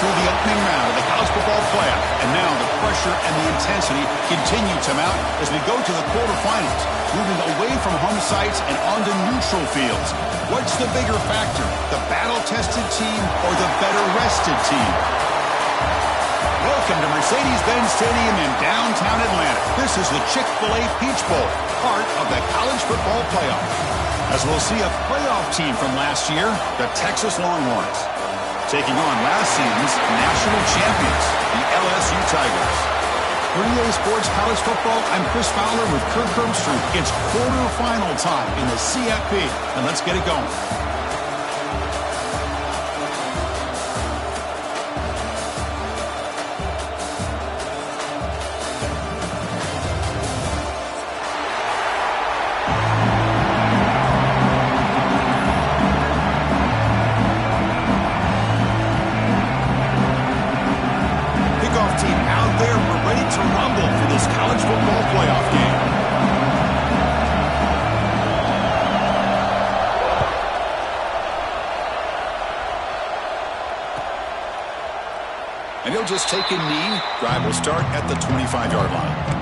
through the opening round of the college football playoff, and now the pressure and the intensity continue to mount as we go to the quarterfinals, moving away from home sites and onto neutral fields. What's the bigger factor, the battle-tested team or the better-rested team? Welcome to Mercedes-Benz Stadium in downtown Atlanta. This is the Chick-fil-A Peach Bowl, part of the college football playoff. As we'll see a playoff team from last year, the Texas Longhorns, taking on last season's national champions, the LSU Tigers. For EA Sports College Football, I'm Chris Fowler with Kirk Herbstreit. It's quarterfinal time in the CFP, and let's get it going. And he'll just take a knee. Drive will start at the 25-yard line.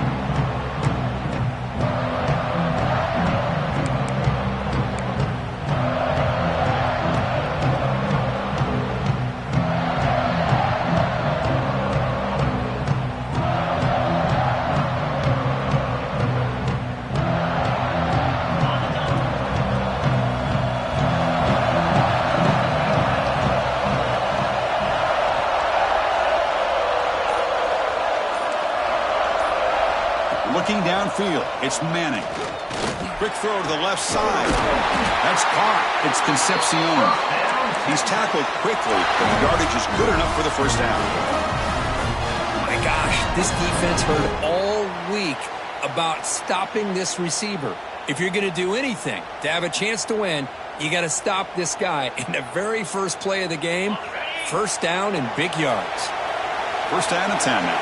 Looking downfield, it's Manning. Quick throw to the left side. That's caught. It's Concepcion. He's tackled quickly, but the yardage is good enough for the first down. My gosh, this defense heard all week about stopping this receiver. If you're going to do anything to have a chance to win, you got to stop this guy. In the very first play of the game, first down and big yards. First down and 10 now.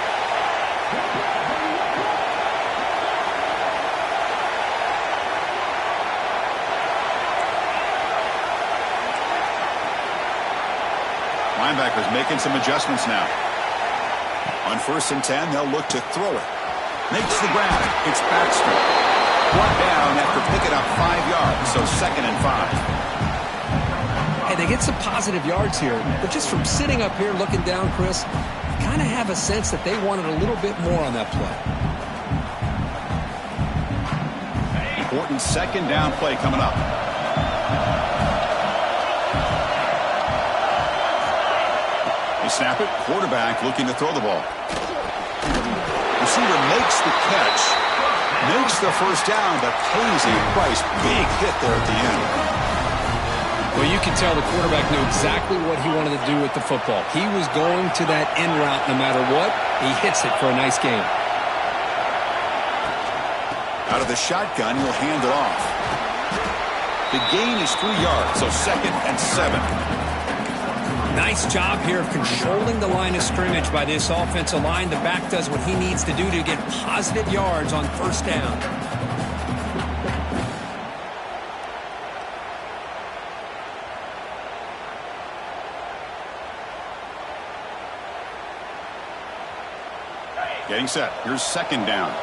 Linebackers making some adjustments now. On 1st and 10, they'll look to throw it. Makes the grab. It's Baxter. One down after picking up 5 yards, so 2nd and 5. Hey, they get some positive yards here, but just from sitting up here looking down, Chris, you kind of have a sense that they wanted a little bit more on that play. Important 2nd down play coming up. Snap it. Quarterback looking to throw the ball. Receiver makes the catch. Makes the first down, but pays a price. Big hit there at the end. Well, you can tell the quarterback knew exactly what he wanted to do with the football. He was going to that end route no matter what. He hits it for a nice gain. Out of the shotgun, he'll hand it off. The gain is 3 yards, so 2nd and 7. Nice job here of controlling the line of scrimmage by this offensive line. The back does what he needs to do to get positive yards on first down. Getting set. Here's 2nd down.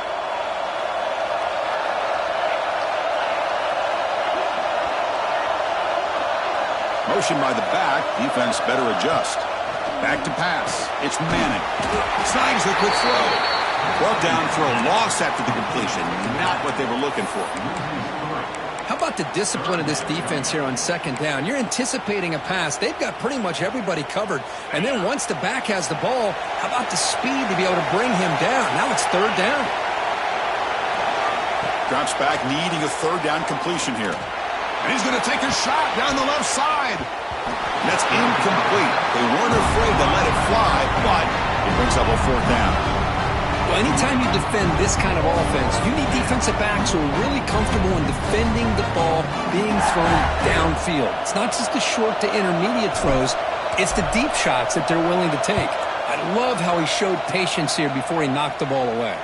Motion by the back. Defense better adjust. Back to pass. It's Manning. Snags the quick throw. Brought down for a loss after the completion. Not what they were looking for. How about the discipline of this defense here on 2nd down? You're anticipating a pass. They've got pretty much everybody covered. And then once the back has the ball, how about the speed to be able to bring him down? Now it's 3rd down. Drops back, needing a 3rd down completion here. And he's going to take a shot down the left side. That's incomplete. They weren't afraid to let it fly, but it brings up a 4th down. Well, anytime you defend this kind of offense, you need defensive backs who are really comfortable in defending the ball being thrown downfield. It's not just the short to intermediate throws. It's the deep shots that they're willing to take. I love how he showed patience here before he knocked the ball away.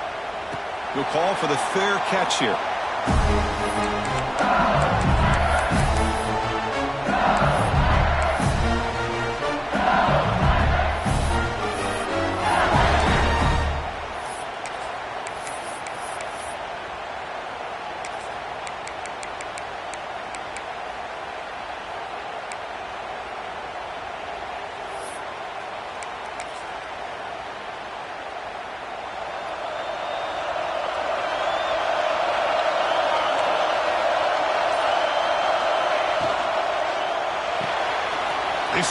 He'll call for the fair catch here.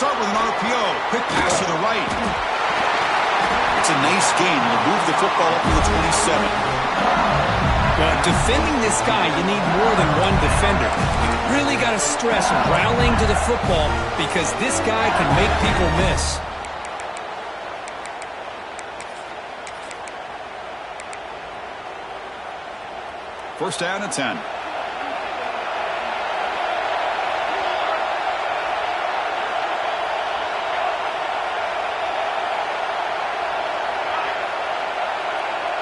start with an RPO. Quick pass to the right. It's a nice gain. He'll move the football up to the 27. Well, defending this guy, you need more than one defender. You really got to stress rallying to the football because this guy can make people miss. First down and 10.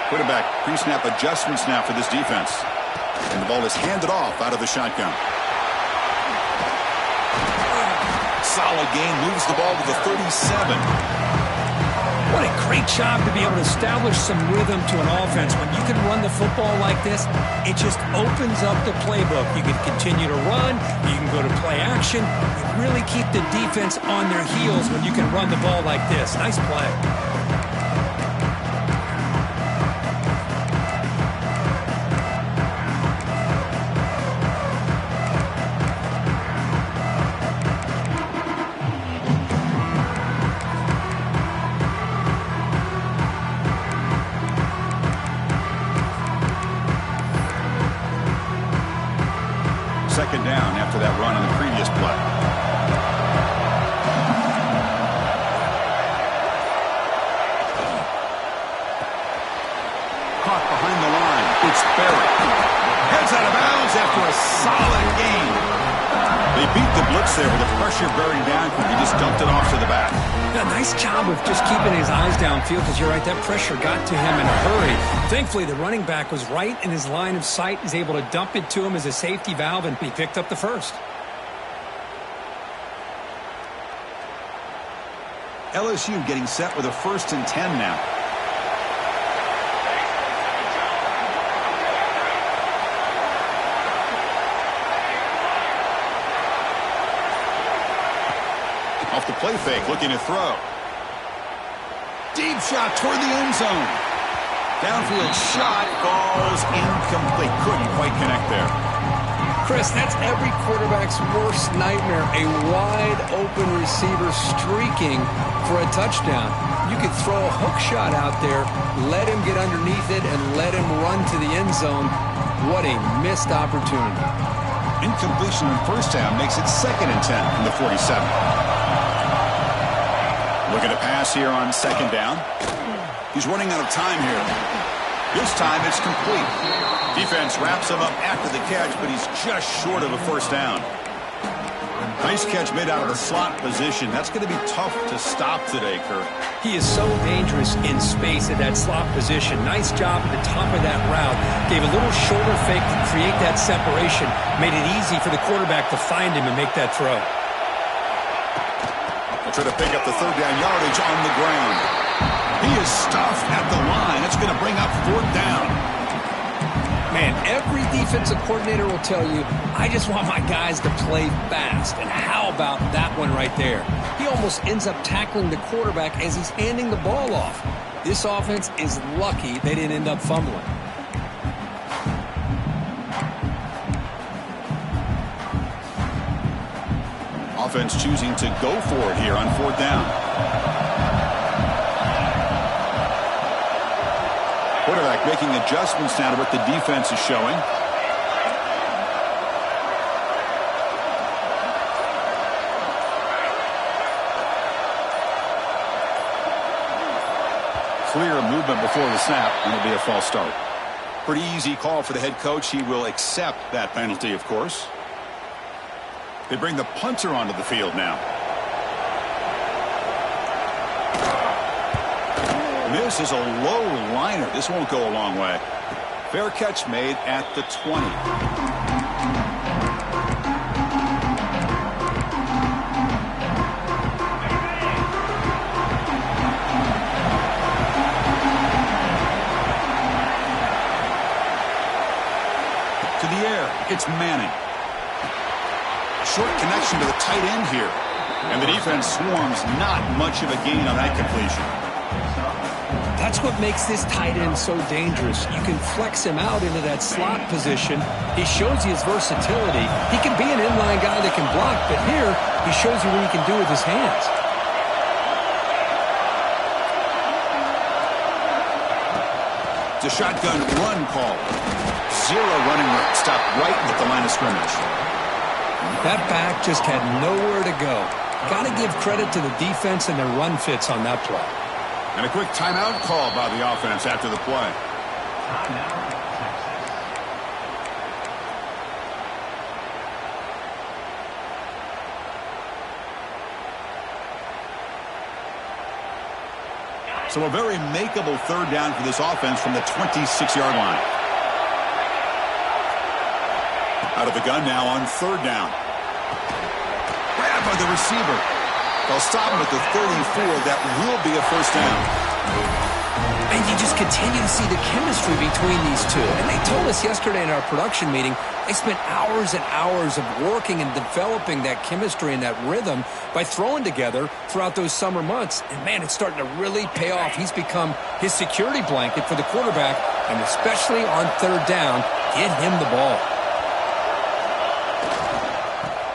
Quarterback, pre-snap adjustments now for this defense. And the ball is handed off out of the shotgun. Solid gain, moves the ball to the 37. What a great job to be able to establish some rhythm to an offense. When you can run the football like this, it just opens up the playbook. You can continue to run. You can go to play action. You really keep the defense on their heels when you can run the ball like this. Nice play. Second down after that run on the previous play. Caught behind the line. It's buried. Heads out of bounds after a solid gain. They beat the blitz there with the pressure bearing down. He just dumped it off to the back. Yeah, nice job of just keeping his eyes downfield because you're right, that pressure got to him in a hurry. Thankfully, the running back was right in his line of sight. He's able to dump it to him as a safety valve, and he picked up the first. LSU getting set with a 1st and 10 now. Off the play fake, looking to throw. Deep shot toward the end zone. Downfield shot falls incomplete. Couldn't quite connect there. Chris, that's every quarterback's worst nightmare. A wide open receiver streaking for a touchdown. You could throw a hook shot out there, let him get underneath it, and let him run to the end zone. What a missed opportunity. Incompletion on first down makes it 2nd and 10 from the 47. Looking to pass here on 2nd down. He's running out of time here. This time it's complete. Defense wraps him up after the catch, but he's just short of a 1st down. Nice catch made out of the slot position. That's going to be tough to stop today, Kirk. He is so dangerous in space at that slot position. Nice job at the top of that route. Gave a little shoulder fake to create that separation. Made it easy for the quarterback to find him and make that throw. They'll try to pick up the 3rd down yardage on the ground. He is stuffed at the line. It's going to bring up 4th down. Man, every defensive coordinator will tell you, I just want my guys to play fast. And how about that one right there? He almost ends up tackling the quarterback as he's handing the ball off. This offense is lucky they didn't end up fumbling. Offense choosing to go for it here on 4th down. Quarterback making adjustments now to what the defense is showing. Clear movement before the snap, and it'll be a false start. Pretty easy call for the head coach. He will accept that penalty, of course. They bring the punter onto the field now. This is a low liner. This won't go a long way. Fair catch made at the 20. To the air, it's Manning. Short connection to the tight end here. And the defense swarms, not much of a gain on that completion. That's what makes this tight end so dangerous. You can flex him out into that slot position. He shows you his versatility. He can be an inline guy that can block, but here He shows you what he can do with his hands. It's a shotgun run call. Zero running room. Stopped right at the line of scrimmage. That back just had nowhere to go. Got to give credit to the defense and their run fits on that play. And a quick timeout call by the offense after the play. So a very makeable third down for this offense from the 26-yard line. Out of the gun now on third down. Grab by the receiver. They'll stop him at the 34. That will be a first down. And you just continue to see the chemistry between these two. And they told us yesterday in our production meeting, they spent hours and hours of working and developing that chemistry and that rhythm by throwing together throughout those summer months. And, man, it's starting to really pay off. He's become his security blanket for the quarterback, and especially on third down, get him the ball.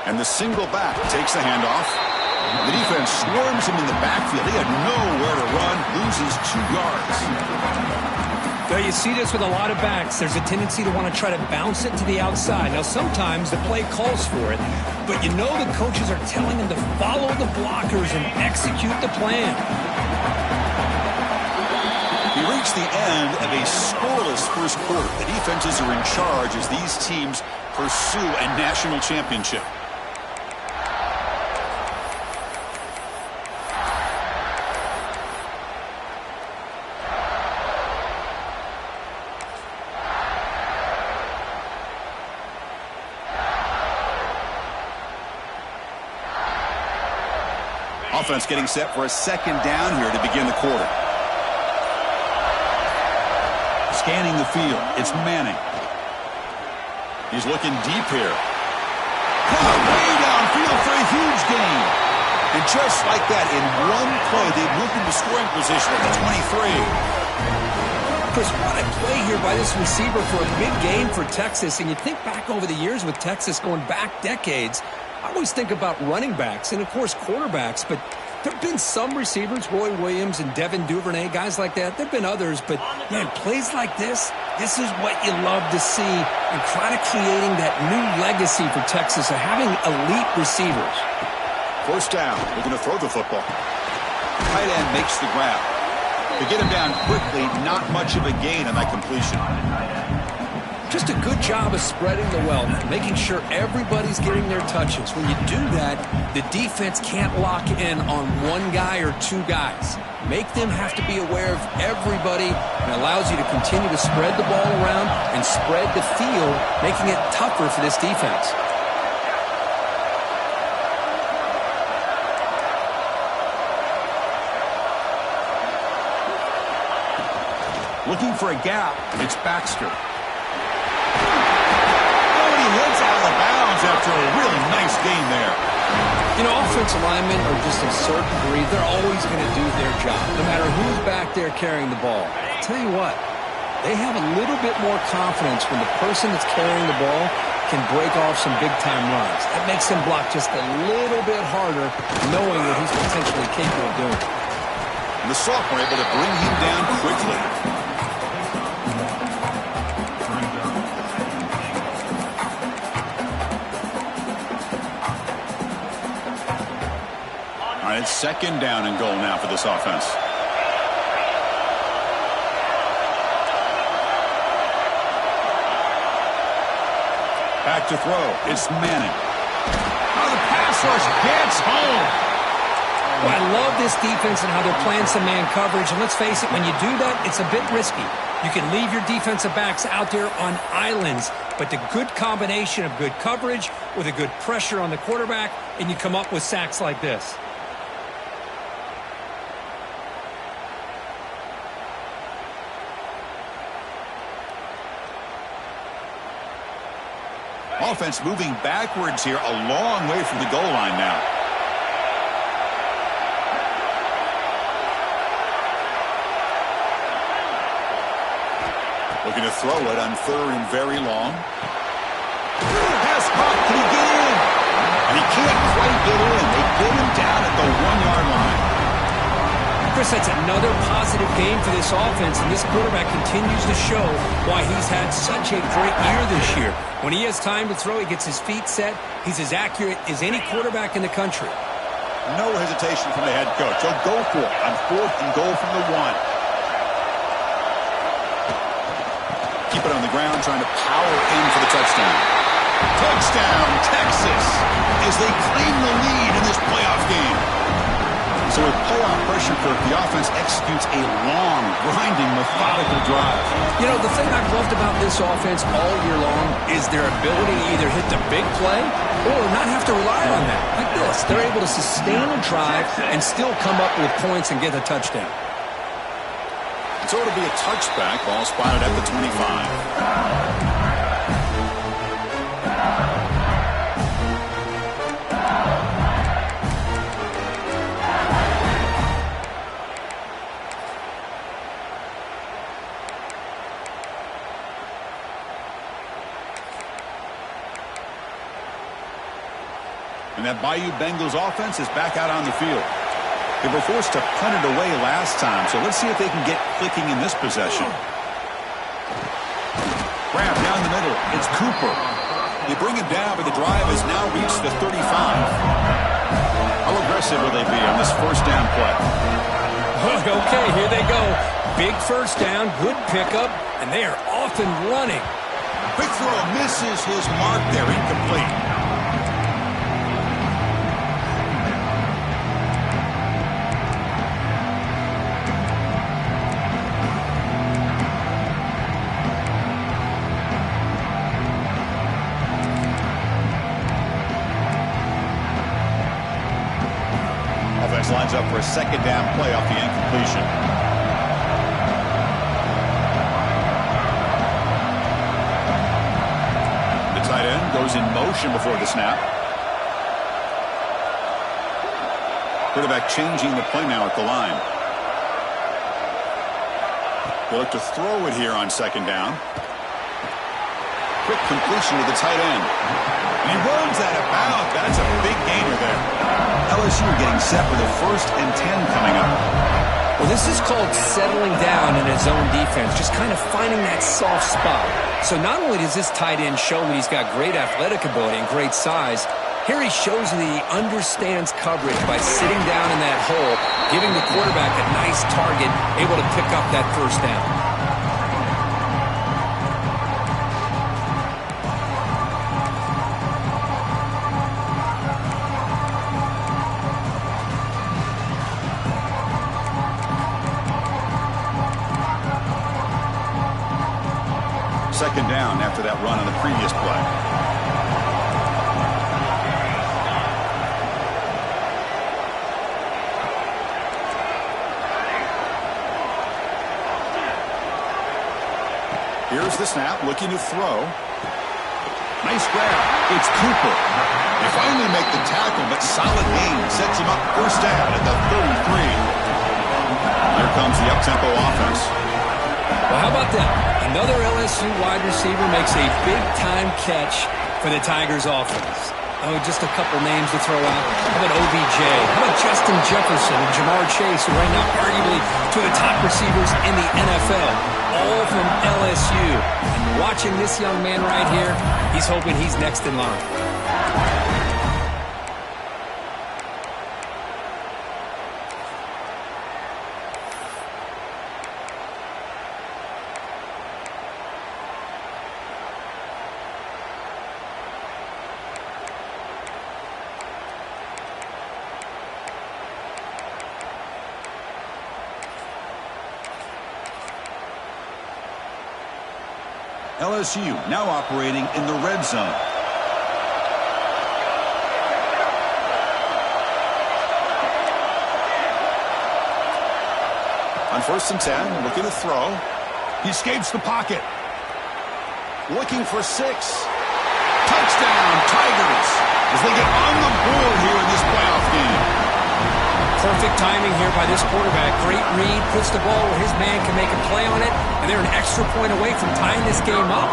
And the single back takes the handoff. The defense swarms him in the backfield. He had nowhere to run, loses 2 yards. Now, you see this with a lot of backs. There's a tendency to want to try to bounce it to the outside. Now, sometimes the play calls for it, but you know the coaches are telling them to follow the blockers and execute the plan. We reach the end of a scoreless first quarter. The defenses are in charge as these teams pursue a national championship. Offense getting set for a second down here to begin the quarter. Scanning the field. It's Manning. He's looking deep here. Caught way downfield for a huge gain. And just like that, in one play, they've moved into scoring position at the 23. Chris, what a play here by this receiver for a big game for Texas. And you think back over the years with Texas going back decades, I always think about running backs and, of course, quarterbacks, but there have been some receivers, Roy Williams and Devin Duvernay, guys like that. There have been others, but, man, plays like this is what you love to see and kind of creating that new legacy for Texas of having elite receivers. First down. They're going to throw the football. Tight end makes the grab. To get him down quickly, not much of a gain on that completion. Just a good job of spreading the wealth, making sure everybody's getting their touches. When you do that, the defense can't lock in on one guy or 2 guys. Make them have to be aware of everybody, and allows you to continue to spread the ball around and spread the field, making it tougher for this defense. Looking for a gap. It's Baxter. Heads out of bounds after a really nice game there. You know, offensive linemen are just a certain breed. They're always going to do their job, no matter who's back there carrying the ball. I'll tell you what, they have a little bit more confidence when the person that's carrying the ball can break off some big-time runs. That makes them block just a little bit harder, knowing that he's potentially capable of doing it. And the sophomore able to bring him down quickly. It's second down and goal now for this offense. Back to throw. It's Manning. Oh, the pass rush gets home. Well, I love this defense and how they're playing some man coverage. And let's face it, when you do that, it's a bit risky. You can leave your defensive backs out there on islands, but the good combination of good coverage with a good pressure on the quarterback, and you come up with sacks like this. Offense moving backwards here, a long way from the goal line now. Looking to throw it on third and very long. Pass caught. Can he get in? And he can't quite get in. They get him down at the 1-yard line. Chris, that's another positive game for this offense, and this quarterback continues to show why he's had such a great year this year. When he has time to throw, he gets his feet set. He's as accurate as any quarterback in the country. No hesitation from the head coach. He'll go for it on 4th and goal from the 1. Keep it on the ground, trying to power in for the touchdown. Touchdown, Texas, as they claim the lead in this playoff game. So with playoff pressure, Kirk, the offense executes a long, grinding, methodical drive. You know, the thing I've loved about this offense all year long is their ability to either hit the big play or not have to rely on that. Like this, they're able to sustain a drive and still come up with points and get a touchdown. So it'll be a touchback, ball spotted at the 25. And that Bayou Bengals offense is back out on the field. They were forced to punt it away last time, so let's see if they can get clicking in this possession. Grab down the middle. It's Cooper. They bring him down, but the drive has now reached the 35. How aggressive will they be on this first down play? Okay, here they go. Big first down, good pickup, and they are off and running. Quick throw misses his mark there, incomplete. Lines up for a second down play off the incompletion. The tight end goes in motion before the snap. Quarterback changing the play now at the line. They look to throw it here on second down. Quick completion to the tight end. And he runs that about. That's a big gainer there. LSU getting set for the 1st and 10 coming up. Well, this is called settling down in his own defense, just kind of finding that soft spot. So not only does this tight end show that he's got great athletic ability and great size, here he shows that he understands coverage by sitting down in that hole, giving the quarterback a nice target, able to pick up that first down. Second down after that run on the previous play. Here's the snap, looking to throw. Nice grab. It's Cooper. They finally make the tackle, but solid gain sets him up first down at the 33. Here comes the up-tempo offense. Well, how about that? Another LSU wide receiver makes a big-time catch for the Tigers offense. Oh, just a couple names to throw out. How about OBJ? How about Justin Jefferson and Jamar Chase, who are right now arguably two of the top receivers in the NFL, all from LSU. And watching this young man right here, he's hoping he's next in line. LSU now operating in the red zone. On 1st and 10, looking to throw. He escapes the pocket. Looking for 6. Touchdown, Tigers, as they get on the board here in this playoff game. Perfect timing here by this quarterback. Great read, puts the ball where his man can make a play on it, and they're an extra point away from tying this game up.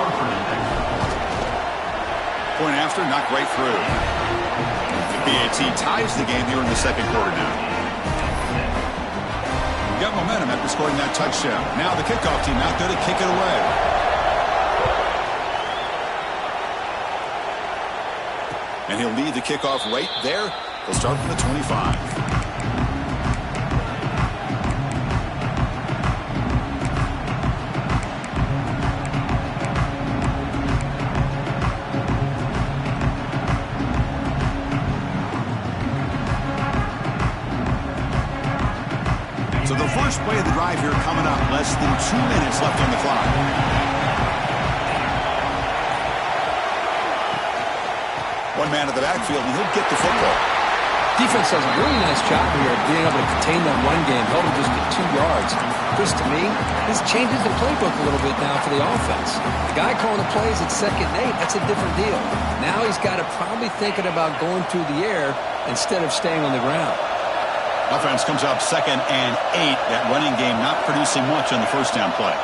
Point after, knocked right through. PAT ties the game here in the second quarter now. Got momentum after scoring that touchdown. Now the kickoff team out there to kick it away. And he'll lead the kickoff right there. He'll start from the 25. So the first play of the drive here coming up. Less than 2 minutes left on the clock. One man at the backfield, and he'll get the football. Defense does a really nice job here of being able to contain that run game, held him just to 2 yards. Chris, to me, this changes the playbook a little bit now for the offense. The guy calling the plays at 2nd and 8, that's a different deal. Now he's got to probably thinking about going through the air instead of staying on the ground. Offense comes up 2nd and 8. That running game not producing much on the first down play.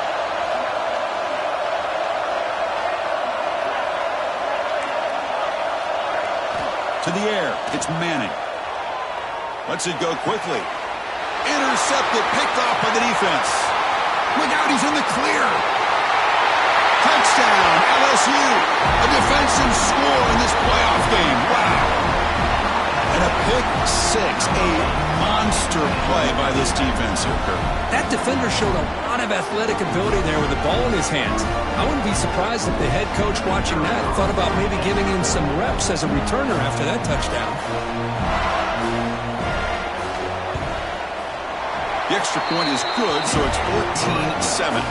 To the air. It's Manning. Lets it go quickly. Intercepted. Picked off by the defense. Look out. He's in the clear. Touchdown. LSU. A defensive score in this playoff game. Wow. And a pick 6, a monster play by this defense here, Kirk. That defender showed a lot of athletic ability there with the ball in his hands. I wouldn't be surprised if the head coach watching that thought about maybe giving him some reps as a returner after that touchdown. The extra point is good, so it's 14-7.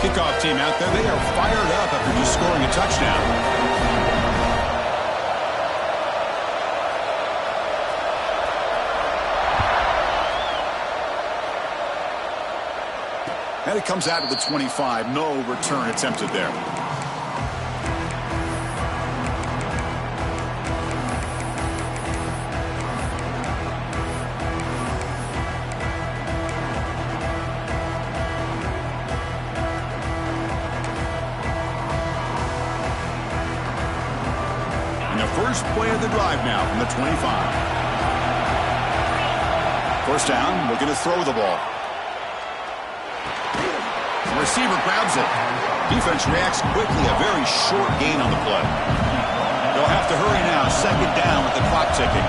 Kickoff team out there, they are fired up after just scoring a touchdown. And it comes out of the 25. No return attempted there. First play of the drive now from the 25. First down, looking to throw the ball. The receiver grabs it. Defense reacts quickly, a very short gain on the play. They'll have to hurry now, 2nd down with the clock ticking.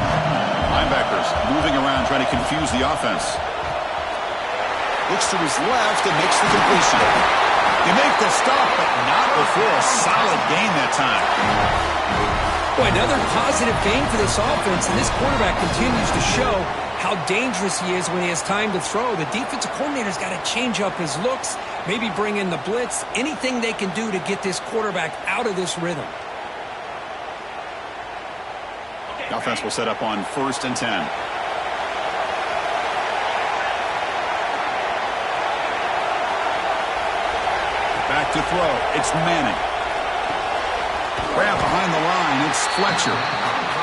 Linebackers moving around trying to confuse the offense. Looks to his left and makes the completion. They make the stop, but not before a solid gain that time. Boy, another positive game for this offense, and this quarterback continues to show how dangerous he is when he has time to throw. The defensive coordinator's got to change up his looks, maybe bring in the blitz, anything they can do to get this quarterback out of this rhythm. The offense will set up on 1st and 10. Back to throw. It's Manning. Grab behind the line. It's Fletcher.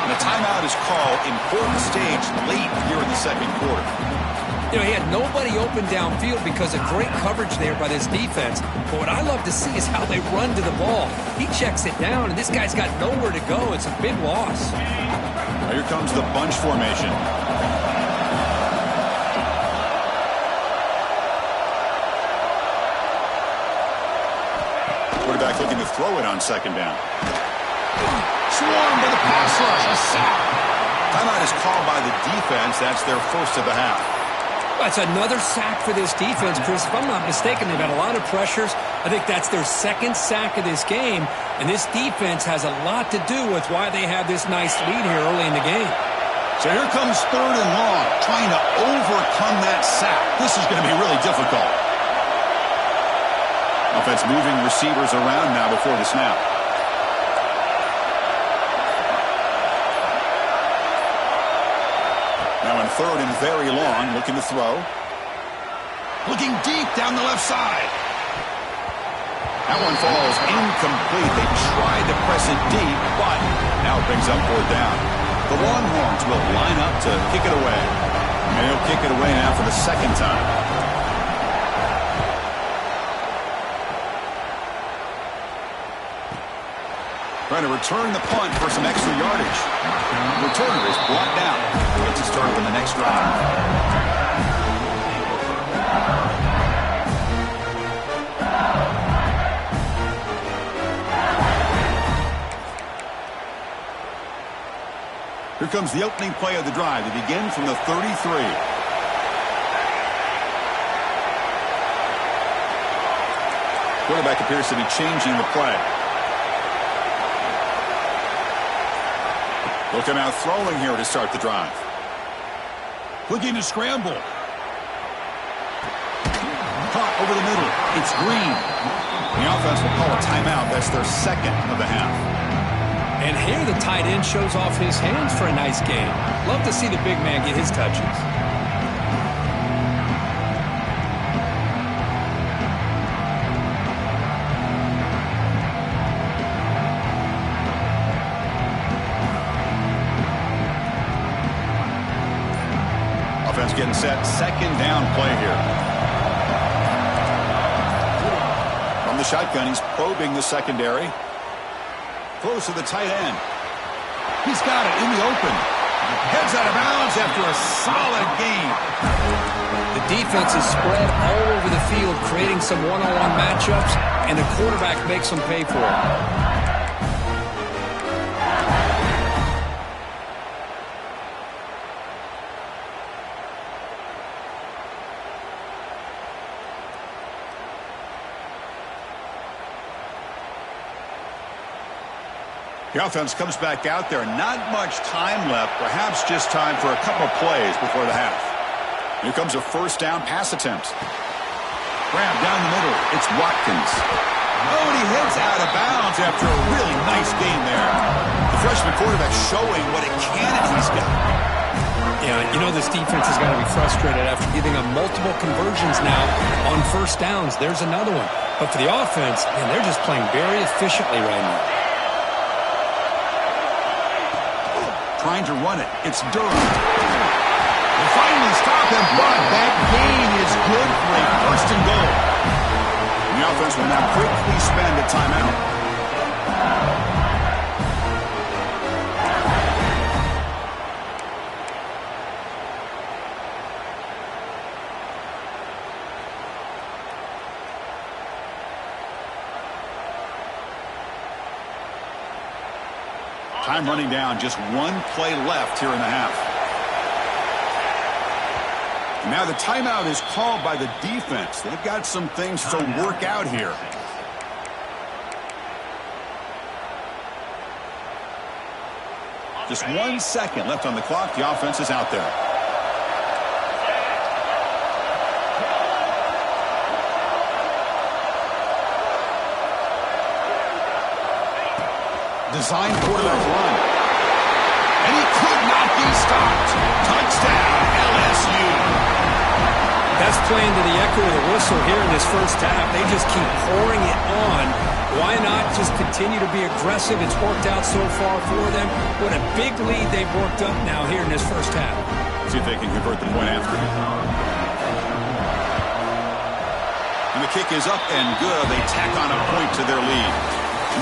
And a timeout is called. Important stage late here in the second quarter. You know, he had nobody open downfield because of great coverage there by this defense. But what I love to see is how they run to the ball. He checks it down, and this guy's got nowhere to go. It's a big loss. Now here comes the bunch formation. Quarterback looking to throw it on 2nd down. Swarmed by the pass rush. A sack. Timeout is called by the defense. That's their first of the half. That's another sack for this defense, Chris. If I'm not mistaken, they've had a lot of pressures. I think that's their 2nd sack of this game. And this defense has a lot to do with why they have this nice lead here early in the game. So here comes 3rd and long, trying to overcome that sack. This is going to be really difficult. Offense moving receivers around now before the snap. Now in 3rd and very long, looking to throw. Looking deep down the left side. That one falls incomplete. They tried to press it deep, but now it brings up 4th down. The Longhorns will line up to kick it away. And he'll kick it away now for the 2nd time. Trying to return the punt for some extra yardage. The returner is brought down. Gets it started on the next drive. Here comes the opening play of the drive. They begin from the 33. Quarterback appears to be changing the play. Looking out throwing here to start the drive. Looking to scramble. Caught over the middle. It's Green. The offense will call a timeout. That's their 2nd of the half. And here the tight end shows off his hands for a nice game. Love to see the big man get his touches. Offense getting set. 2nd down play here. From the shotgun, he's probing the secondary. Close to the tight end. He's got it in the open. Heads out of bounds after a solid game. The defense is spread all over the field, creating some one-on-one matchups, and the quarterback makes them pay for it. The offense comes back out there. Not much time left. Perhaps just time for a couple of plays before the half. Here comes a 1st down pass attempt. Grab down the middle. It's Watkins. Oh, and he heads out of bounds after a really nice game there. The freshman quarterback showing what a cannon he's got. Yeah, you know this defense has got to be frustrated after giving up multiple conversions now on 1st downs. There's another one. But for the offense, man, they're just playing very efficiently right now. Trying to run it. It's Durham. They finally stop him, but that gain is good for a 1st and goal. The offense will now quickly spend a timeout. Time running down. Just 1 play left here in the half. And now the timeout is called by the defense. They've got some things to work out here. Just 1 second left on the clock. The offense is out there. Design quarterback run. And he could not be stopped. Touchdown, LSU. That's playing to the echo of the whistle here in this 1st half. They just keep pouring it on. Why not just continue to be aggressive? It's worked out so far for them. What a big lead they've worked up now here in this 1st half. See if they can convert the point after. And the kick is up and good. They tack on a point to their lead.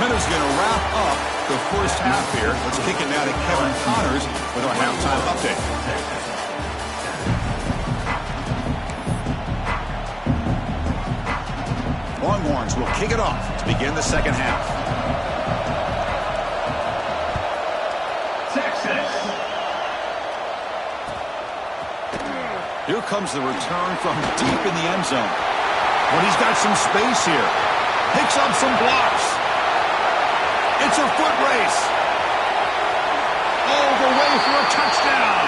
Minutes going to wrap up the 1st half here. Let's kick it now to Kevin Connors with our halftime update. Longhorns will kick it off to begin the 2nd half. Texas. Here comes the return from deep in the end zone. But he's got some space here. Picks up some blocks. It's a foot race. All the way for a touchdown.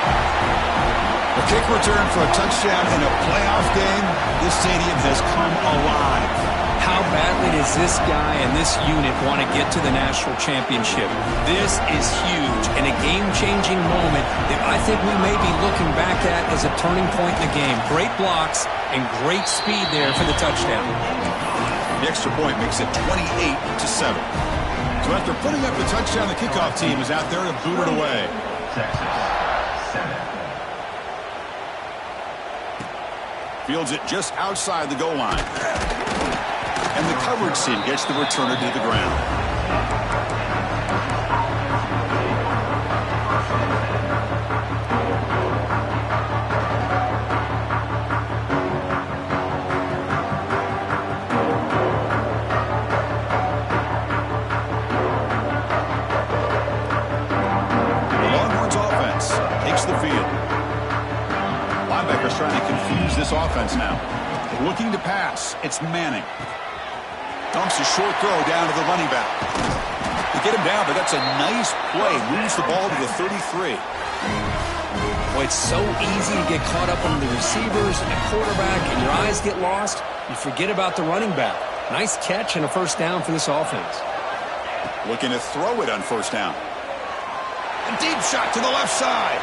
A kick return for a touchdown in a playoff game. This stadium has come alive. How badly does this guy and this unit want to get to the national championship? This is huge and a game-changing moment that I think we may be looking back at as a turning point in the game. Great blocks and great speed there for the touchdown. The extra point makes it 28-7. So after putting up the touchdown, the kickoff team is out there to boot it away. Fields it just outside the goal line. And the coverage team gets the returner to the ground. Trying to confuse this offense now. Looking to pass. It's Manning. Dumps a short throw down to the running back. They get him down, but that's a nice play. Moves the ball to the 33. Boy, it's so easy to get caught up on the receivers and the quarterback, and your eyes get lost. You forget about the running back. Nice catch and a first down for this offense. Looking to throw it on first down. A deep shot to the left side.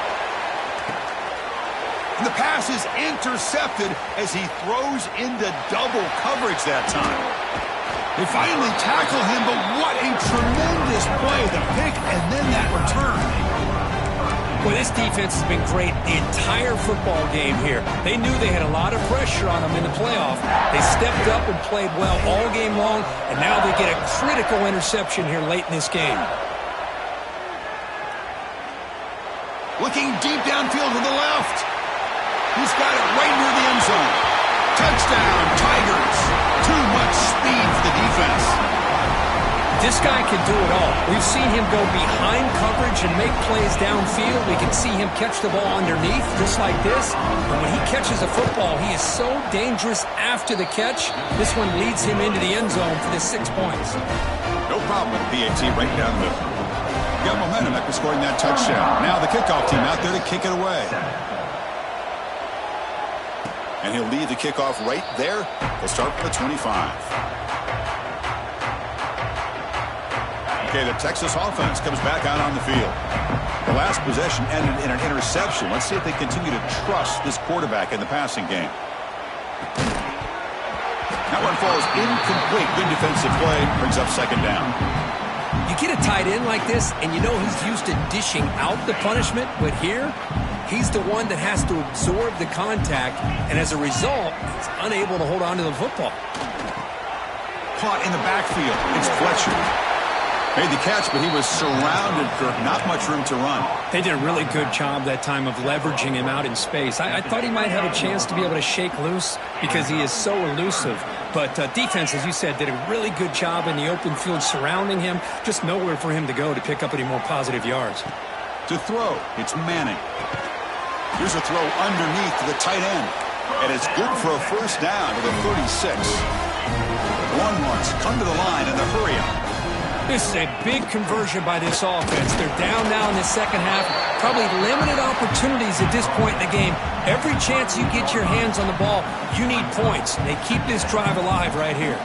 And the pass is intercepted as he throws into double coverage that time. They finally tackle him, but what a tremendous play. The pick and then that return. Boy, this defense has been great the entire football game here. They knew they had a lot of pressure on them in the playoff. They stepped up and played well all game long, and now they get a critical interception here late in this game. Looking deep downfield to the left. He's got it right near the end zone. Touchdown, Tigers. Too much speed for the defense. This guy can do it all. We've seen him go behind coverage and make plays downfield. We can see him catch the ball underneath, just like this. And when he catches a football, he is so dangerous after the catch. This one leads him into the end zone for the 6 points. No problem with the PAT right down the middle. Got momentum after scoring that touchdown. Now the kickoff team out there to kick it away. And he'll lead the kickoff right there. They'll start from the 25. Okay, the Texas offense comes back out on the field. The last possession ended in an interception. Let's see if they continue to trust this quarterback in the passing game. That one falls incomplete. Good defensive play. Brings up second down. You get a tight end like this, and you know he's used to dishing out the punishment, but here, he's the one that has to absorb the contact, and as a result, he's unable to hold on to the football. Caught in the backfield. It's Fletcher. Made the catch, but he was surrounded for not much room to run. They did a really good job that time of leveraging him out in space. I thought he might have a chance to be able to shake loose because he is so elusive. But defense, as you said, did a really good job in the open field surrounding him. Just nowhere for him to go to pick up any more positive yards. To throw, it's Manning. Here's a throw underneath to the tight end. And it's good for a first down to the 36. Longhorns come to the line in the hurry up. This is a big conversion by this offense. They're down now in the second half. Probably limited opportunities at this point in the game. Every chance you get your hands on the ball, you need points. They keep this drive alive right here.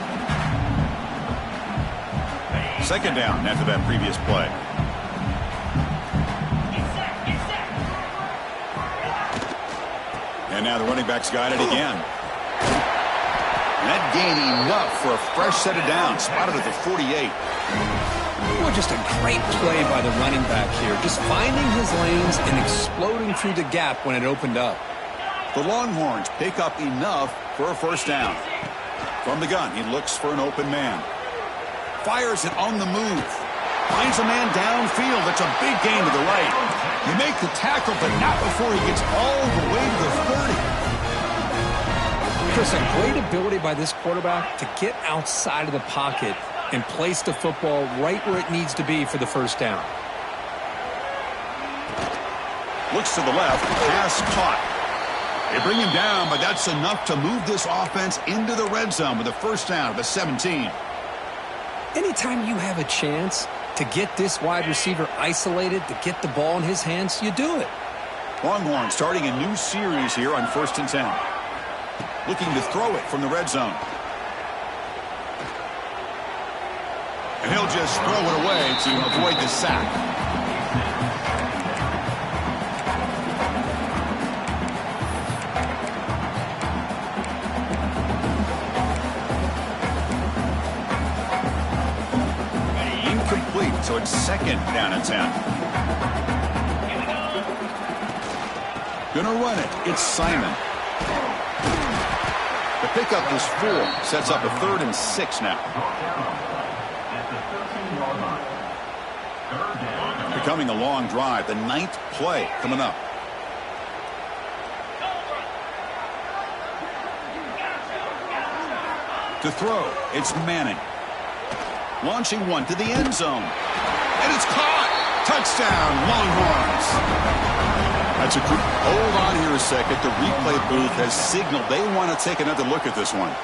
Second down after that previous play. And now the running back's got it again. And that gained enough for a fresh set of downs. Spotted at the 48. Well, just a great play by the running back here. Just finding his lanes and exploding through the gap when it opened up. The Longhorns pick up enough for a first down. From the gun, he looks for an open man. Fires it on the move. Finds a man downfield. It's a big gain to the right. You make the tackle, but not before he gets all the way to the 30. Chris, a great ability by this quarterback to get outside of the pocket and place the football right where it needs to be for the first down. Looks to the left. Pass caught. They bring him down, but that's enough to move this offense into the red zone with a first down of the 17. Anytime you have a chance to get this wide receiver isolated, to get the ball in his hands, you do it. Longhorn starting a new series here on 1st and 10. Looking to throw it from the red zone. And he'll just throw it away to avoid the sack. so it's 2nd down and 10. Gonna run it. It's Simon. The pickup is 4. Sets up a 3rd and 6 now. Becoming a long drive. The 9th play coming up. To throw, it's Manning. Launching one to the end zone. And it's caught. Touchdown, Longhorns. That's a good. Hold on here a second. The replay booth has signaled they want to take another look at this one.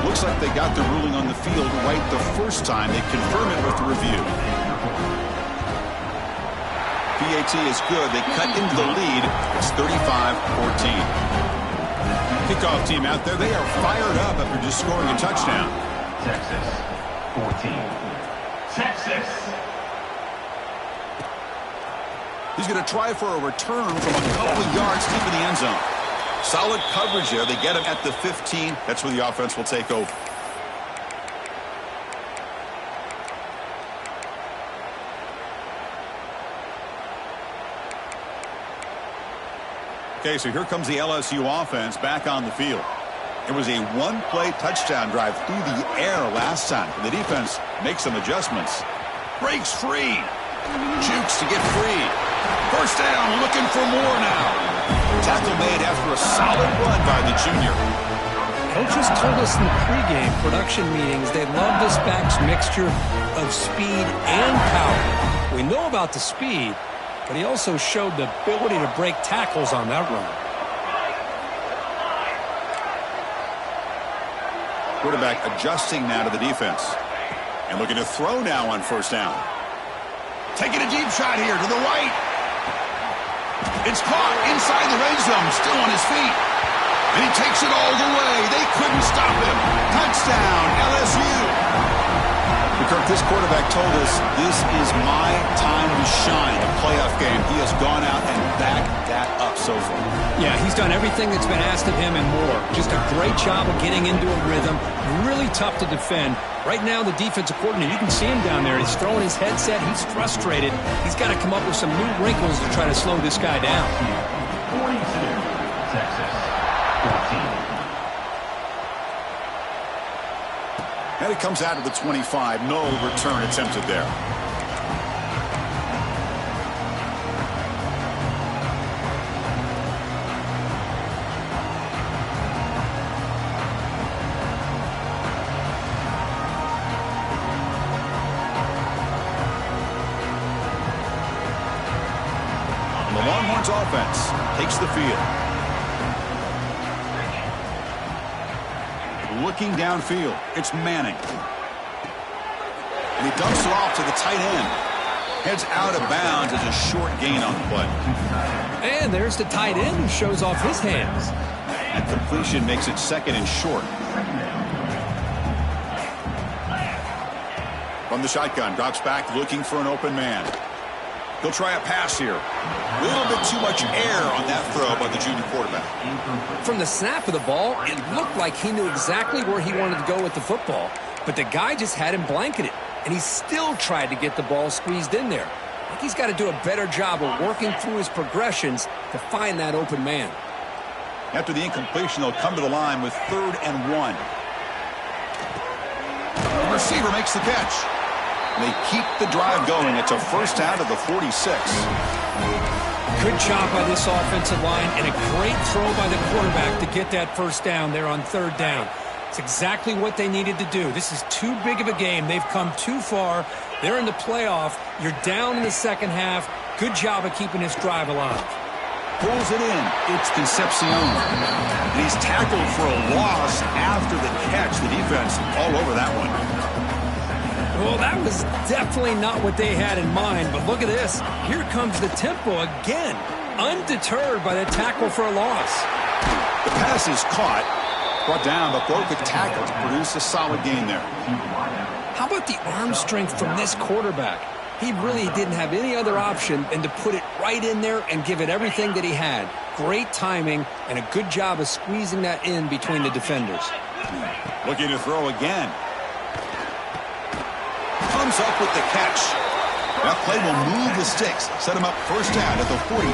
Looks like they got the ruling on the field right the first time. They confirm it with the review. PAT is good. They cut into the lead. It's 35-14. Kickoff team out there. They are fired up after just scoring a touchdown. Texas 14. Texas. He's going to try for a return from a couple of yards deep in the end zone. Solid coverage there. They get him at the 15. That's where the offense will take over. Okay, so here comes the LSU offense back on the field. It was a one-play touchdown drive through the air last time. The defense makes some adjustments. Breaks free. Jukes to get free. First down, looking for more now. Tackle made after a solid run by the junior. Coaches told us in the pregame production meetings they love this back's mixture of speed and power. We know about the speed, but he also showed the ability to break tackles on that run. Quarterback adjusting now to the defense. And looking to throw now on first down. Taking a deep shot here to the right. It's caught inside the red zone, still on his feet. And he takes it all the way. They couldn't stop him. Touchdown, LSU. Kirk, this quarterback told us this is my time to shine, a playoff game. He has gone out and backed that up so far. Yeah, he's done everything that's been asked of him and more. Just a great job of getting into a rhythm. Really tough to defend. Right now, the defensive coordinator, you can see him down there. He's throwing his headset. He's frustrated. He's got to come up with some new wrinkles to try to slow this guy down. 42, Texas 14. And it comes out of the 25. No return attempted there. And the Longhorns offense takes the field. Looking downfield, it's Manning. And he dumps it off to the tight end. Heads out of bounds as a short gain on the play. And there's the tight end who shows off his hands. And completion makes it 2nd and short. From the shotgun, drops back looking for an open man. He'll try a pass here. A little bit too much air on that throw by the junior quarterback. From the snap of the ball, it looked like he knew exactly where he wanted to go with the football. But the guy just had him blanketed, and he still tried to get the ball squeezed in there. I think he's got to do a better job of working through his progressions to find that open man. After the incompletion, they'll come to the line with 3rd and 1. The receiver makes the catch. They keep the drive going. It's a first down to the 46. Good job by this offensive line and a great throw by the quarterback to get that first down there on 3rd down. It's exactly what they needed to do. This is too big of a game. They've come too far. They're in the playoff. You're down in the second half. Good job of keeping this drive alive. Pulls it in. It's Concepcion. And he's tackled for a loss after the catch. The defense all over that one. Well, that was definitely not what they had in mind, but look at this. Here comes the tempo again, undeterred by the tackle for a loss. The pass is caught, brought down, but broke a tackle to produce a solid gain there. How about the arm strength from this quarterback? He really didn't have any other option than to put it right in there and give it everything that he had. great timing and a good job of squeezing that in between the defenders. Looking to throw again. Comes up with the catch. That play will move the sticks, set him up first down at the 42.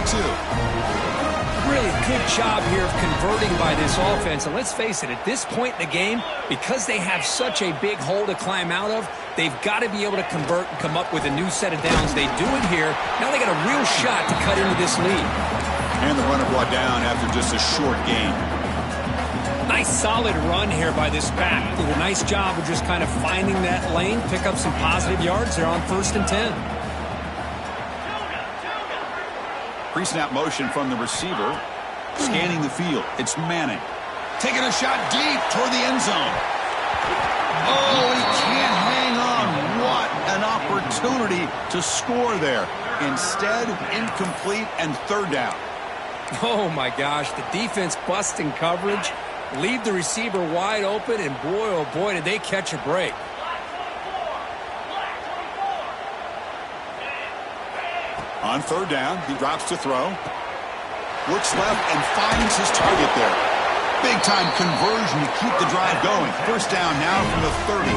Really good job here of converting by this offense. And let's face it, at this point in the game, because they have such a big hole to climb out of, they've got to be able to convert and come up with a new set of downs. They do it here. Now they got a real shot to cut into this lead. And the runner brought down after just a short gain. Nice solid run here by this back. Did a nice job of just kind of finding that lane, pick up some positive yards there on 1st and 10. Pre-snap motion from the receiver. Scanning the field. It's Manning. Taking a shot deep toward the end zone. Oh, he can't hang on. What an opportunity to score there. Instead, incomplete and 3rd down. Oh, my gosh. The defense busting coverage. Leave the receiver wide open, and boy, oh boy, did they catch a break. On 3rd down, he drops to throw. Looks left and finds his target there. Big-time conversion to keep the drive going. First down now from the 30.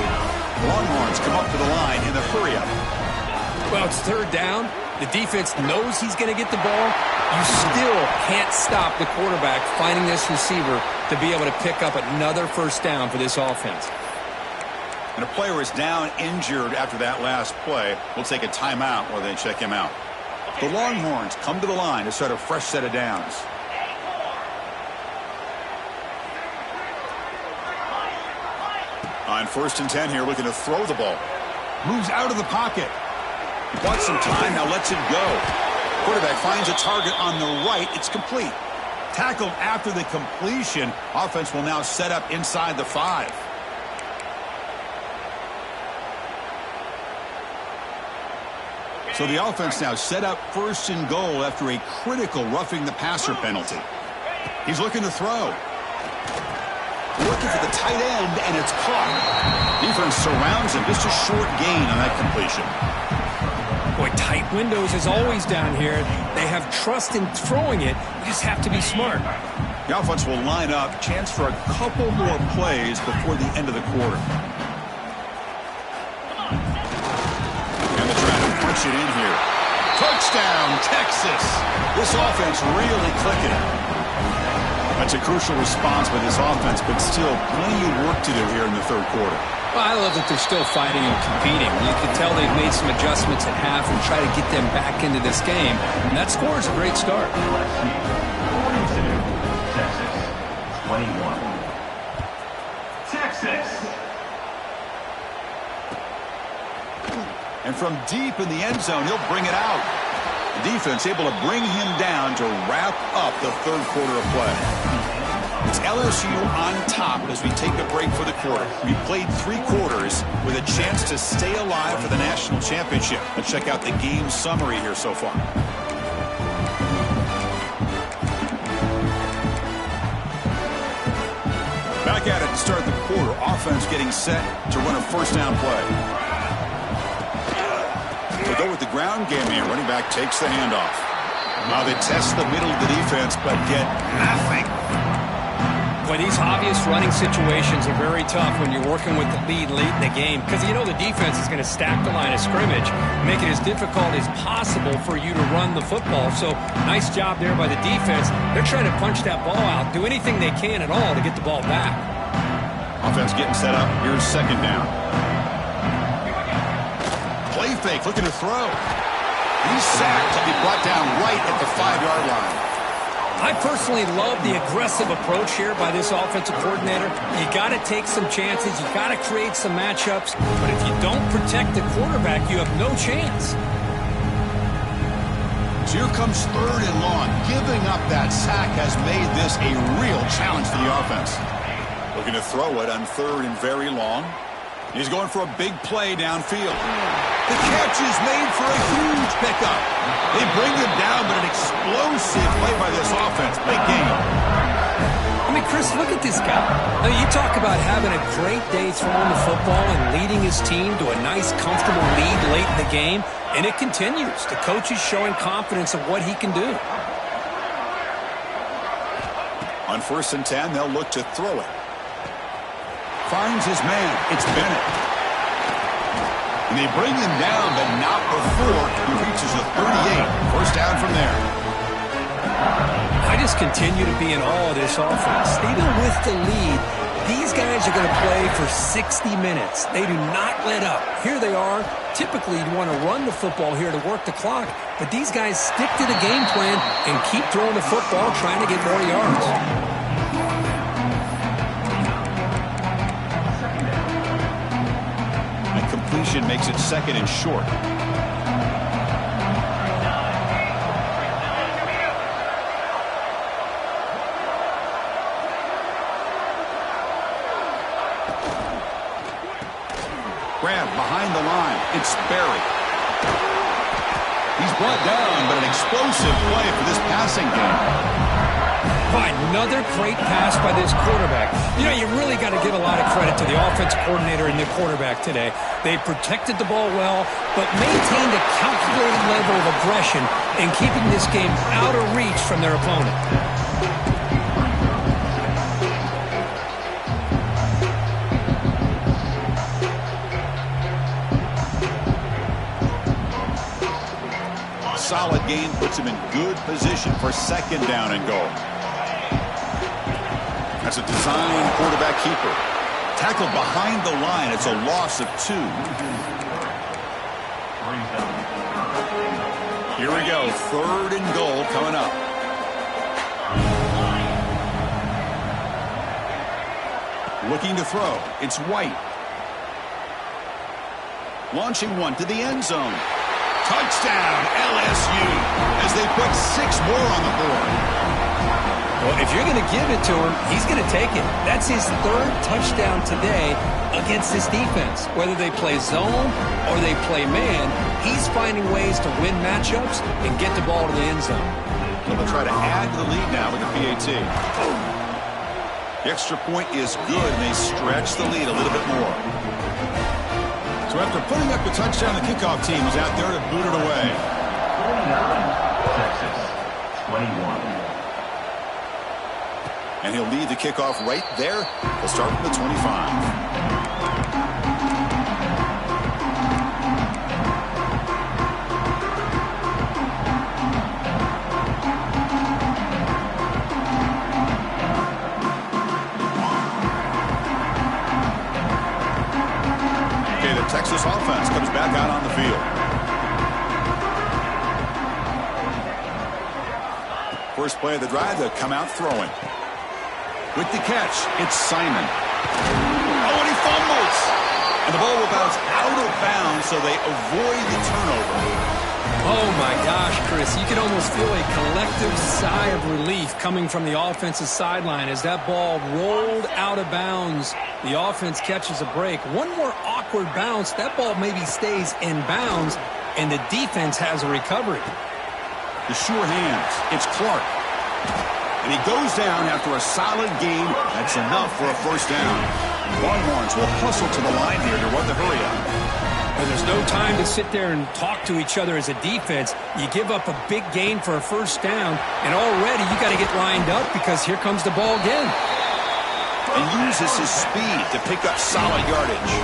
Longhorns come up to the line in the hurry-up. Well, it's 3rd down. The defense knows he's going to get the ball. You still can't stop the quarterback finding this receiver to be able to pick up another first down for this offense. And a player is down injured after that last play. We'll take a timeout while they check him out. The Longhorns come to the line to start a fresh set of downs. On 1st and 10 here, looking to throw the ball. Moves out of the pocket. Bought some time, now lets it go. Quarterback finds a target on the right. It's complete. Tackled after the completion. Offense will now set up inside the 5. So the offense now set up 1st and goal after a critical roughing the passer penalty. He's looking to throw. Looking for the tight end, and it's caught. Defense surrounds him. Just a short gain on that completion. Boy, tight windows is always down here. They have trust in throwing it. You just have to be smart. The offense will line up. Chance for a couple more plays before the end of the quarter. And they're trying to punch it in here. Touchdown, Texas. This offense really clicking. That's a crucial response by this offense, but still plenty of work to do here in the 3rd quarter. Well, I love that they're still fighting and competing. You can tell they've made some adjustments at half and try to get them back into this game. And that score is a great start. 42, Texas, 21. Texas. And from deep in the end zone, he'll bring it out. The defense able to bring him down to wrap up the 3rd quarter of play. It's LSU on top as we take a break for the quarter. We played 3 quarters with a chance to stay alive for the national championship. Let's check out the game summary here so far. Back at it to start the quarter. Offense getting set to run a first down play. They go with the ground game here. Running back takes the handoff. Now they test the middle of the defense, but get nothing. Boy, these obvious running situations are very tough when you're working with the lead late in the game because you know the defense is going to stack the line of scrimmage, make it as difficult as possible for you to run the football. So nice job there by the defense. They're trying to punch that ball out, do anything they can at all to get the ball back. Offense getting set up. Here's 2nd down. Play fake, looking to throw. He's sacked to be brought down right at the 5-yard line. I personally love the aggressive approach here by this offensive coordinator. You got to take some chances. You got to create some matchups. But if you don't protect the quarterback, you have no chance. So here comes 3rd and long. Giving up that sack has made this a real challenge for the offense. Looking to throw it on 3rd and very long. He's going for a big play downfield. The catch is made for a huge pickup. They bring him down, but an explosive play by this offense. Big game. I mean, Chris, look at this guy. I mean, you talk about having a great day throwing the football and leading his team to a nice, comfortable lead late in the game, and it continues. The coach is showing confidence of what he can do. On 1st and 10, they'll look to throw it. Finds his man. It's Bennett. And they bring him down, but not before he reaches the 38. First down from there. I just continue to be in awe of this offense. Even with the lead, these guys are going to play for 60 minutes. They do not let up. Here they are. Typically, you want to run the football here to work the clock, but these guys stick to the game plan and keep throwing the football, trying to get more yards. And completion makes it 2nd and short. Grab behind the line. It's Berry. He's brought down, but an explosive play for this passing game. Another great pass by this quarterback. You know, you really got to give a lot of credit to the offense coordinator and the quarterback today. They protected the ball well, but maintained a calculated level of aggression in keeping this game out of reach from their opponent. Solid gain puts him in good position for 2nd down and goal. That's a design quarterback keeper. Tackled behind the line. It's a loss of 2. Here we go. 3rd and goal coming up. Looking to throw. It's White. Launching one to the end zone. Touchdown, LSU, as they put 6 more on the board. Well, if you're going to give it to him, he's going to take it. That's his 3rd touchdown today against this defense. Whether they play zone or they play man, he's finding ways to win matchups and get the ball to the end zone. They'll try to add to the lead now with the PAT. The extra point is good, and they stretch the lead a little bit more. So after putting up the touchdown, the kickoff team is out there to boot it away. 49, Texas, 21. And he'll lead the kickoff right there. He'll start from the 25. Texas offense comes back out on the field. First play of the drive, they'll come out throwing. With the catch, it's Simon. Oh, and he fumbles. And the ball will bounce out of bounds, so they avoid the turnover. Oh, my gosh, Chris. You can almost feel a collective sigh of relief coming from the offensive sideline as that ball rolled out of bounds. The offense catches a break. One more awkward bounce. That ball maybe stays in bounds, and the defense has a recovery. The sure hands. It's Clark. And he goes down after a solid gain. That's enough for a first down. Longhorns will hustle to the line here to run the hurry up. And there's no time to sit there and talk to each other as a defense. You give up a big gain for a first down, and already you got to get lined up because here comes the ball again. And uses his speed to pick up solid yardage.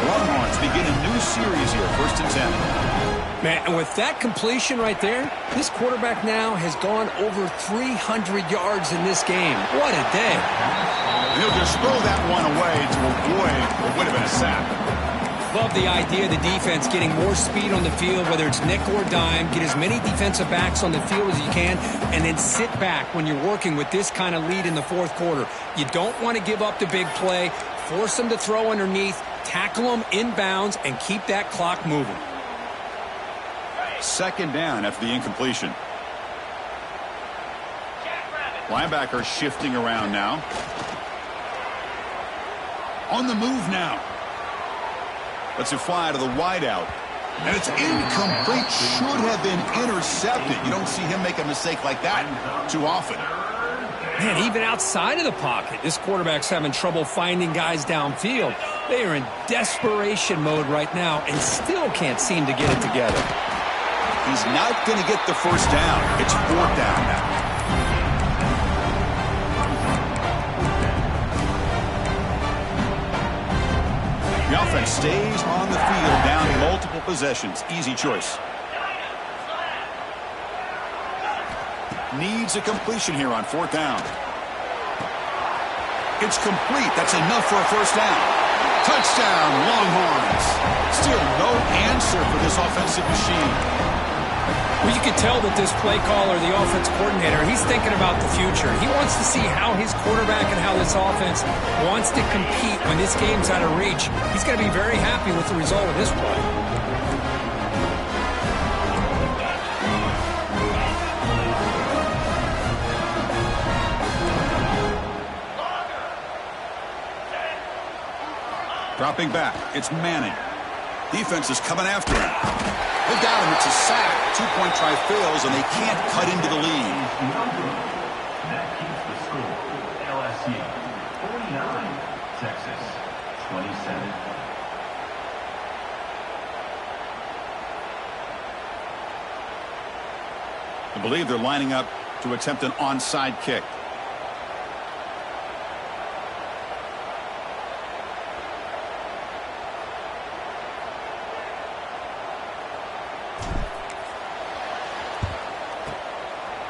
Longhorns begin a new series here, 1st and 10. Man, and with that completion right there, this quarterback now has gone over 300 yards in this game. What a day. And he'll just throw that one away to avoid what would have been a sack. Love the idea of the defense getting more speed on the field, whether it's nickel or dime. Get as many defensive backs on the field as you can, and then sit back when you're working with this kind of lead in the 4th quarter. You don't want to give up the big play. Force them to throw underneath, tackle them inbounds, and keep that clock moving. 2nd down after the incompletion. Linebacker shifting around now. On the move now. Lets it fly to the wideout. And it's incomplete. Should have been intercepted. You don't see him make a mistake like that too often. Man, even outside of the pocket, this quarterback's having trouble finding guys downfield. They are in desperation mode right now and still can't seem to get it together. He's not going to get the first down. It's 4th down now. The offense stays on the field, down multiple possessions. Easy choice. Needs a completion here on 4th down. It's complete. That's enough for a first down. Touchdown, Longhorns. Still no answer for this offensive machine. Well, you can tell that this play caller, the offense coordinator, he's thinking about the future. He wants to see how his quarterback and how this offense wants to compete when this game's out of reach. He's going to be very happy with the result of this play. Dropping back, it's Manning. Defense is coming after him. They got him, it's a sack. 2-point try fails, and they can't cut into the lead. That keeps the score. LSU 49, Texas 27. I believe they're lining up to attempt an onside kick.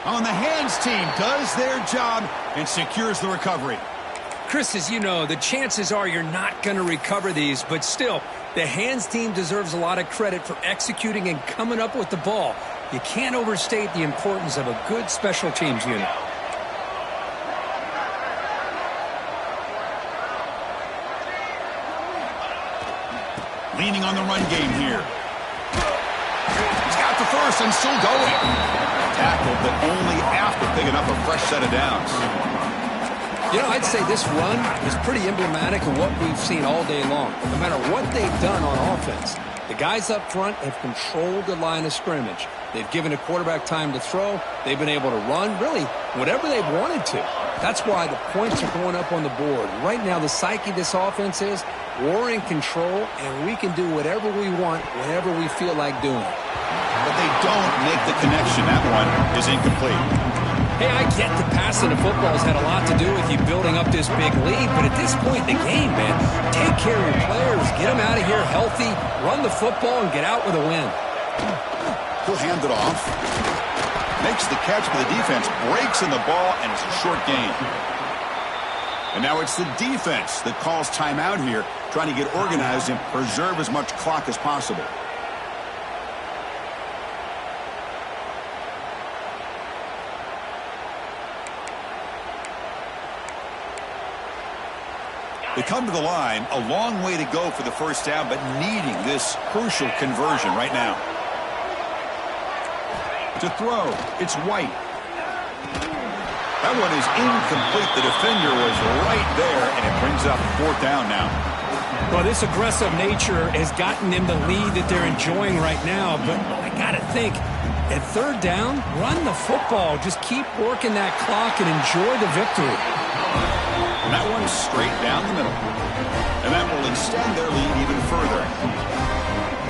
On the hands team does their job and secures the recovery. Chris, as you know, the chances are you're not going to recover these, but still, the hands team deserves a lot of credit for executing and coming up with the ball. You can't overstate the importance of a good special teams unit. Leaning on the run game here. He's got the first and still going. Tackle, but only after picking up a fresh set of downs. You know, I'd say this run is pretty emblematic of what we've seen all day long. No matter what they've done on offense, the guys up front have controlled the line of scrimmage. They've given a quarterback time to throw. They've been able to run, really, whatever they've wanted to. That's why the points are going up on the board. Right now, the psyche of this offense is we're in control, and we can do whatever we want, whenever we feel like doing it. But they don't make the connection. That one is incomplete. Hey, I get the passing of football has had a lot to do with you building up this big lead, but at this point in the game, man, take care of your players, get them out of here healthy, run the football, and get out with a win. He'll hand it off. Makes the catch, but the defense breaks in the ball, and it's a short gain. And now it's the defense that calls timeout here, trying to get organized and preserve as much clock as possible. They come to the line, a long way to go for the first down, but needing this crucial conversion right now. To throw, it's White. That one is incomplete. The defender was right there, and it brings up 4th down now. Well, this aggressive nature has gotten them the lead that they're enjoying right now, but I got to think, at 3rd down, run the football. Just keep working that clock and enjoy the victory. And that one's straight down the middle. And that will extend their lead even further.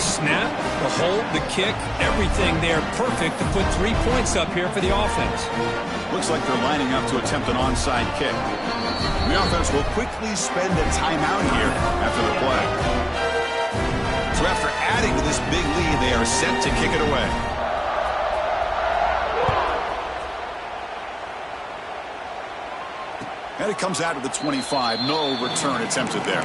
Snap, the hold, the kick, everything there perfect to put 3 points up here for the offense. Looks like they're lining up to attempt an onside kick. The offense will quickly spend a timeout here after the play. So after adding to this big lead, they are set to kick it away. And it comes out of the 25. No return attempted there.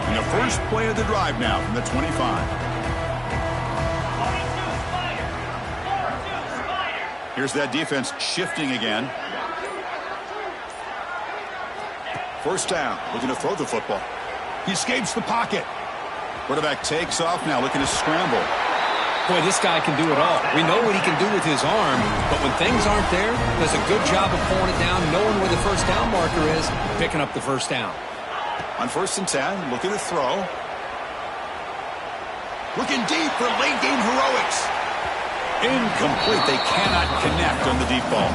And the first play of the drive now from the 25. Here's that defense shifting again. First down, looking to throw the football. He escapes the pocket. Quarterback takes off now, looking to scramble. Boy, this guy can do it all. We know what he can do with his arm, but when things aren't there, does a good job of pulling it down, knowing where the first down marker is, picking up the first down. On 1st and 10, looking to throw. Looking deep for late game heroics. Incomplete. They cannot connect on the deep ball.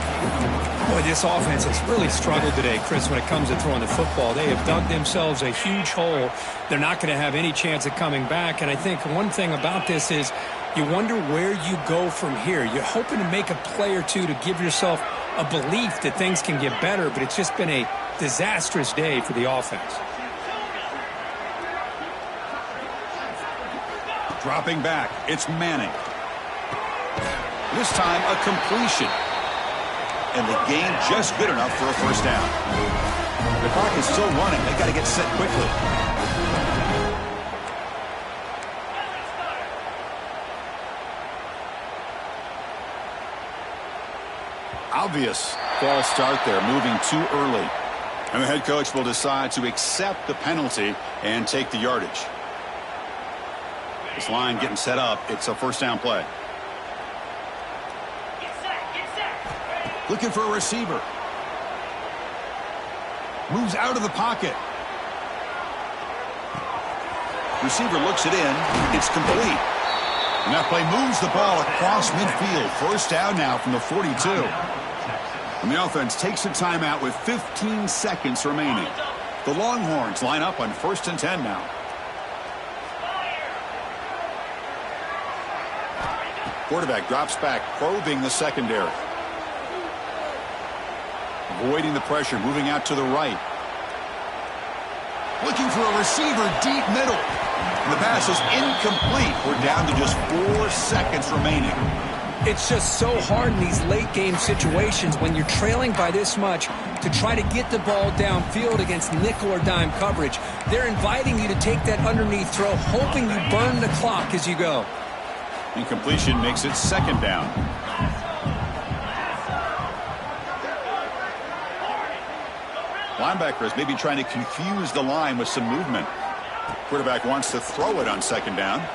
Boy, this offense has really struggled today, Chris, when it comes to throwing the football. They have dug themselves a huge hole. They're not going to have any chance of coming back. And I think one thing about this is You wonder where you go from here. You're hoping to make a play or two to give yourself a belief that things can get better, but it's just been a disastrous day for the offense. Dropping back, it's Manning. This time, a completion. And the gain just good enough for a first down. The clock is still running. They got to get set quickly. Obvious false start there, moving too early. And the head coach will decide to accept the penalty and take the yardage. This line getting set up. It's a first down play. Looking for a receiver. Moves out of the pocket. Receiver looks it in. It's complete. And that play moves the ball across midfield. First down now from the 42. And the offense takes a timeout with 15 seconds remaining. The Longhorns line up on 1st and 10 now. Quarterback drops back, probing the secondary. Avoiding the pressure, moving out to the right. Looking for a receiver deep middle. And the pass is incomplete. We're down to just 4 seconds remaining. It's just so hard in these late-game situations when you're trailing by this much to try to get the ball downfield against nickel or dime coverage. They're inviting you to take that underneath throw, hoping you burn the clock as you go. Incompletion makes it 2nd down. Linebackers maybe trying to confuse the line with some movement. Quarterback wants to throw it on 2nd down.